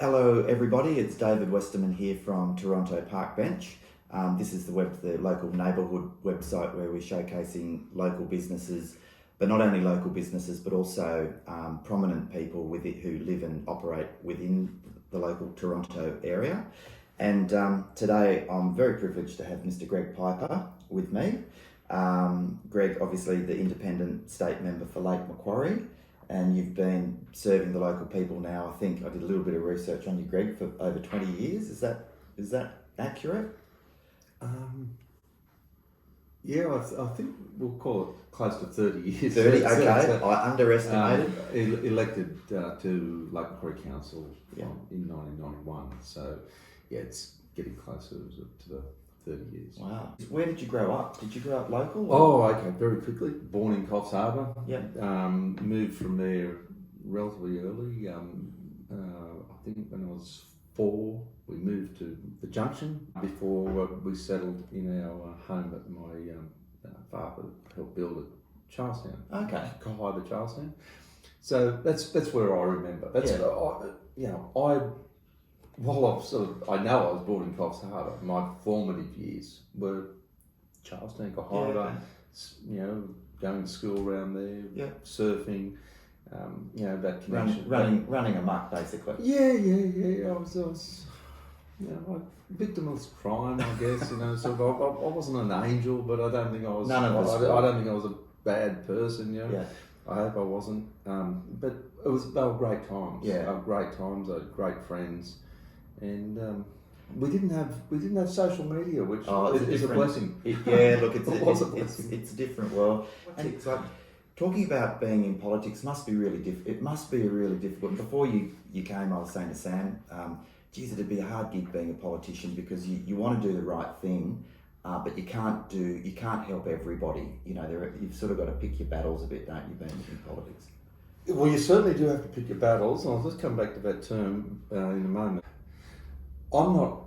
Hello everybody, it's David Westerman here from Toronto Park Bench. This is the local neighbourhood website where we're showcasing local businesses, but not only local businesses but also prominent people who live and operate within the local Toronto area. And today I'm very privileged to have Mr. Greg Piper with me. Greg, obviously the independent state member for Lake Macquarie, and you've been serving the local people now, I think I did a little bit of research on you, Greg, for over 20 years. Is that accurate? I think we'll call it close to 30 years. 30, okay. I underestimated. Elected to Lake Macquarie Council in 1991. So, it's getting closer to the 30 years. Wow. Where did you grow up? Did you grow up local? Okay, very quickly. Born in Coffs Harbour. Yep. Moved from there relatively early. I think when I was 4, we moved to the Junction before we settled in our home that my father helped build at Charlestown. Okay. Cohiba, Charlestown. So that's where I remember. I know I was born in Coffs Harbour. My formative years were Charlestown, Cohiba, going to school around there, surfing, that connection. Running amok, basically. Yeah. I was victimless crime, I guess. Sort of. I wasn't an angel, but I don't think I was. None of us. I don't think I was a bad person. Yeah. I hope I wasn't. But they were great times. Yeah. Great times. I had great friends. And we didn't have social media, which is a blessing. It's a different world. And it's like talking about being in politics must be really it must be really difficult. Before you came, I was saying to Sam, geez, it'd be a hard gig being a politician because you want to do the right thing, but you can't help everybody. You've sort of got to pick your battles a bit, don't you, being in politics? Well, you certainly do have to pick your battles, and I'll just come back to that term in a moment. I'm not,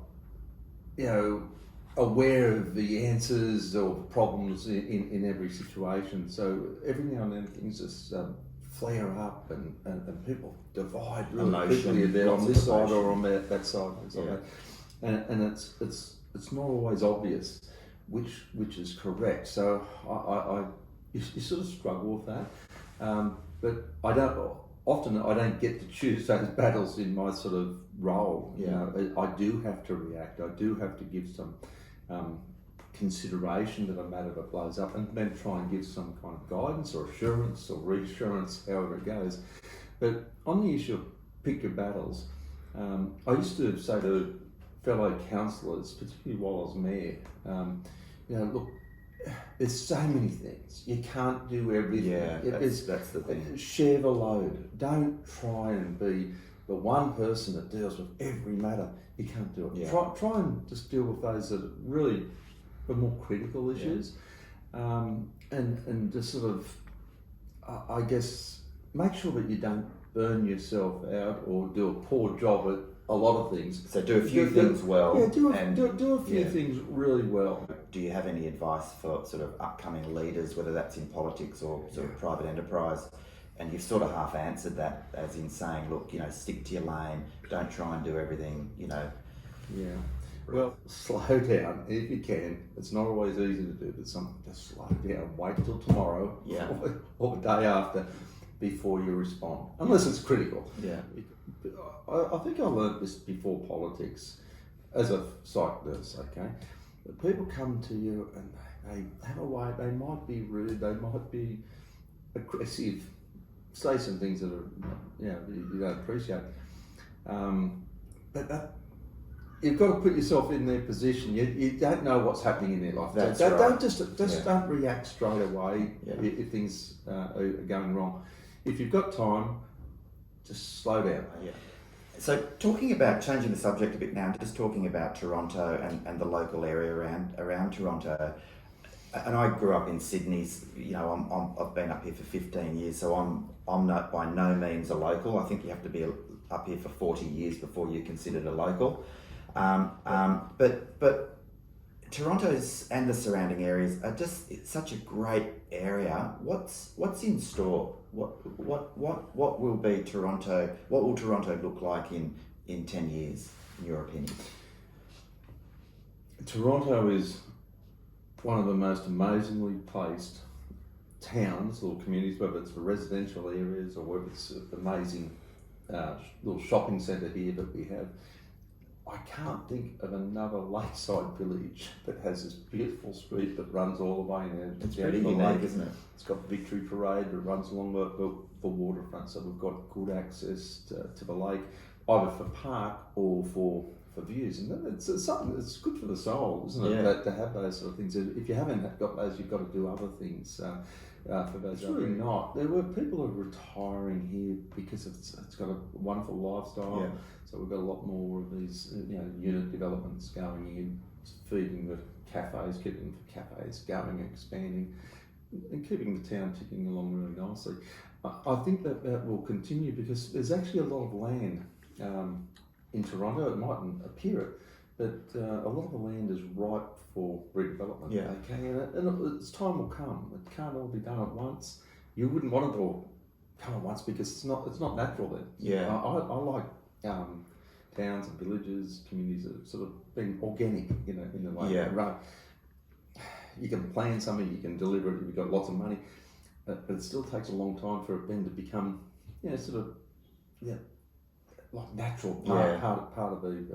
aware of the answers or the problems in every situation. So every now and then things just flare up and people divide really quickly. They're on this side or on that side, and it's not always obvious which is correct. So you sort of struggle with that, but I don't get to choose those battles in my sort of role. I do have to react. I do have to give some consideration to the matter that blows up, and then try and give some kind of guidance or assurance or reassurance, however it goes. But on the issue of pick your battles, I used to say to fellow councillors, particularly while I was mayor, look, there's so many things. You can't do everything. Yeah, that's the thing. Share the load. Don't try and be the one person that deals with every matter. You can't do it. Yeah. Try and just deal with those that are really the more critical issues, and just sort of, I guess, make sure that you don't burn yourself out or do a poor job at a lot of things. So do a few things well. Yeah, do a few things really well. Do you have any advice for sort of upcoming leaders, whether that's in politics or sort of private enterprise? And you've sort of half answered that, as in saying, look, stick to your lane, don't try and do everything, Yeah. Well, slow down if you can. It's not always easy to do, but just slow down. Wait till tomorrow or the day after before you respond, unless it's critical. Yeah. I think I learned this before politics as a psych nurse, okay? But people come to you and they have a way, they might be rude, they might be aggressive, say some things that are, you don't appreciate. But you've got to put yourself in their position. You don't know what's happening in their life. That's right. Don't react straight away if things are going wrong. If you've got time, just slow down. Yeah. So changing the subject a bit now, just talking about Toronto and the local area around Toronto. And I grew up in Sydney. I've been up here for 15 years, so I'm not by no means a local. I think you have to be up here for 40 years before you're considered a local. But Toronto's and the surrounding areas are it's such a great area. What's in store? What will be Toronto? What will Toronto look like in in 10 years, in your opinion? Toronto is one of the most amazingly placed towns or communities, whether it's the residential areas or whether it's the amazing little shopping centre here that we have. I can't think of another lakeside village that has this beautiful street that runs all the way in. It's pretty unique, isn't it? It's got the Victory Parade that runs along the waterfront, so we've got good access to the lake, either for park or for views, and it's something that's good for the soul, isn't it? Yeah. To have those sort of things. If you haven't got those, you've got to do other things. For those who are not, there were people who are retiring here because it's got a wonderful lifestyle. Yeah. So we've got a lot more of these, unit developments going in, feeding the cafes, keeping the cafes going, expanding, and keeping the town ticking along really nicely. I think that will continue because there's actually a lot of land in Toronto. It mightn't appear it, but a lot of the land is ripe for redevelopment. Yeah. Okay, and its time will come. It can't all be done at once. You wouldn't want it all come at once because it's not natural then. Yeah. I like towns and villages, communities that have sort of been organic, in the way. Yeah. Right. You can plan something, you can deliver it. You've got lots of money, but it still takes a long time for it then to become, like natural part of the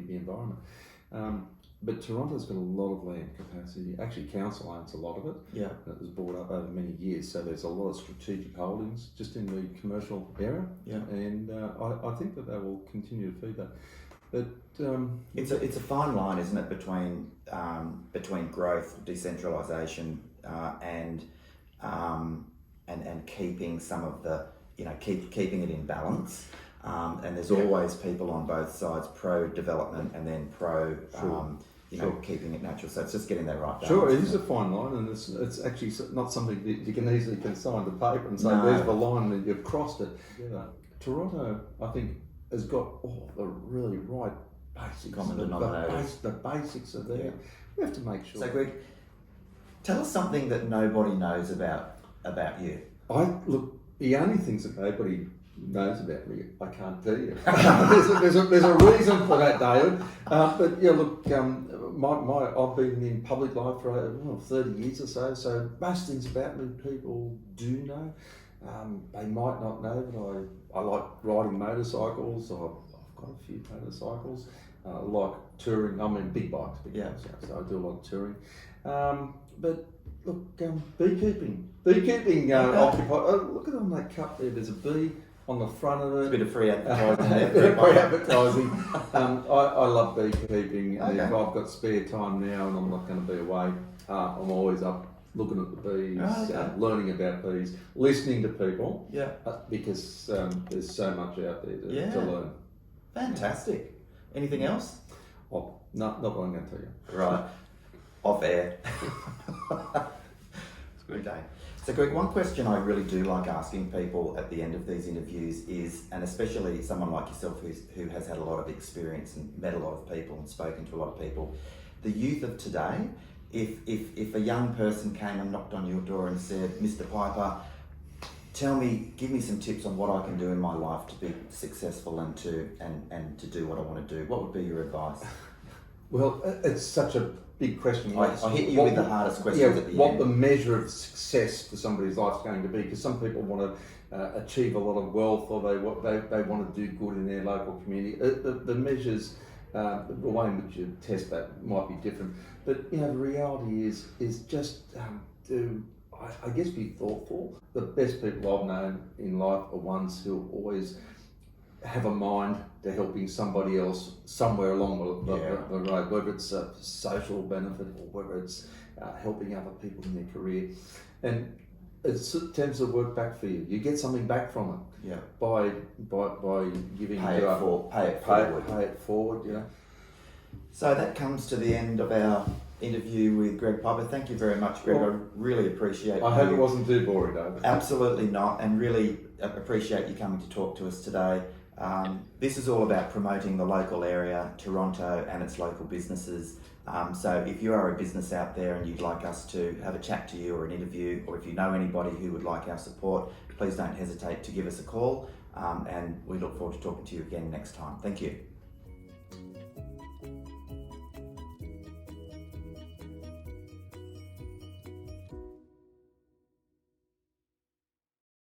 environment. But Toronto's got a lot of land capacity. Actually, council owns a lot of it. Yeah. It was bought up over many years, so there's a lot of strategic holdings just in the commercial area. Yeah. And I think that they will continue to feed that. But it's a fine line, isn't it, between growth, decentralisation, and keeping some of the keeping it in balance. And there's always people on both sides, pro development and then pro. Keeping it natural. So it's just getting that right balance. Sure, it is a fine line, and it's actually not something that you can easily consign to paper and say, there's the line and you've crossed it. Yeah. Toronto, I think, has got all the really right basics. Common denominators. The basics are there. Yeah. We have to make sure. So, Greg, tell us something that nobody knows about you. The only things that nobody knows about me, I can't tell you. there's a reason for that, David. But yeah, look, I've been in public life for over 30 years or so. So most things about me people do know. They might not know, but I like riding motorcycles. I've got a few motorcycles. I like touring. I mean, big bikes. So I do a lot of touring. But look, beekeeping. Occupied. Look at on that cup there. There's a bee on the front of it. A bit of free advertising there. Free advertising. I love beekeeping, and if Okay. I've got spare time now and I'm not going to be away, I'm always up looking at the bees, learning about bees, listening to people. Yeah. Because there's so much out there to learn. Fantastic. Anything else? Oh, not what I'm going to tell you. Right. Off air. It's a good day. So, Greg, one question I really do like asking people at the end of these interviews is, and especially someone like yourself who has had a lot of experience and met a lot of people and spoken to a lot of people, the youth of today, if a young person came and knocked on your door and said, Mr. Piper, give me some tips on what I can do in my life to be successful and to do what I want to do, what would be your advice? Well, it's such a big question. I hit you with the hardest questions at the what end. the measure of success for somebody's life is going to be, because some people want to achieve a lot of wealth, or they want to do good in their local community. The measures, the way in which you test that might be different. But the reality is just I guess be thoughtful. The best people I've known in life are ones who always have a mind to helping somebody else somewhere along the road, whether it's a social benefit or whether it's helping other people in their career. And it tends to work back for you. You get something back from it. Yeah. By giving pay it forward. So that comes to the end of our interview with Greg Piper. Thank you very much, Greg. I really appreciate I hope it wasn't too boring, David. Absolutely not, and really appreciate you coming to talk to us today. This is all about promoting the local area, Toronto, and its local businesses. So if you are a business out there and you'd like us to have a chat to you or an interview, or if you know anybody who would like our support, please don't hesitate to give us a call. And we look forward to talking to you again next time. Thank you.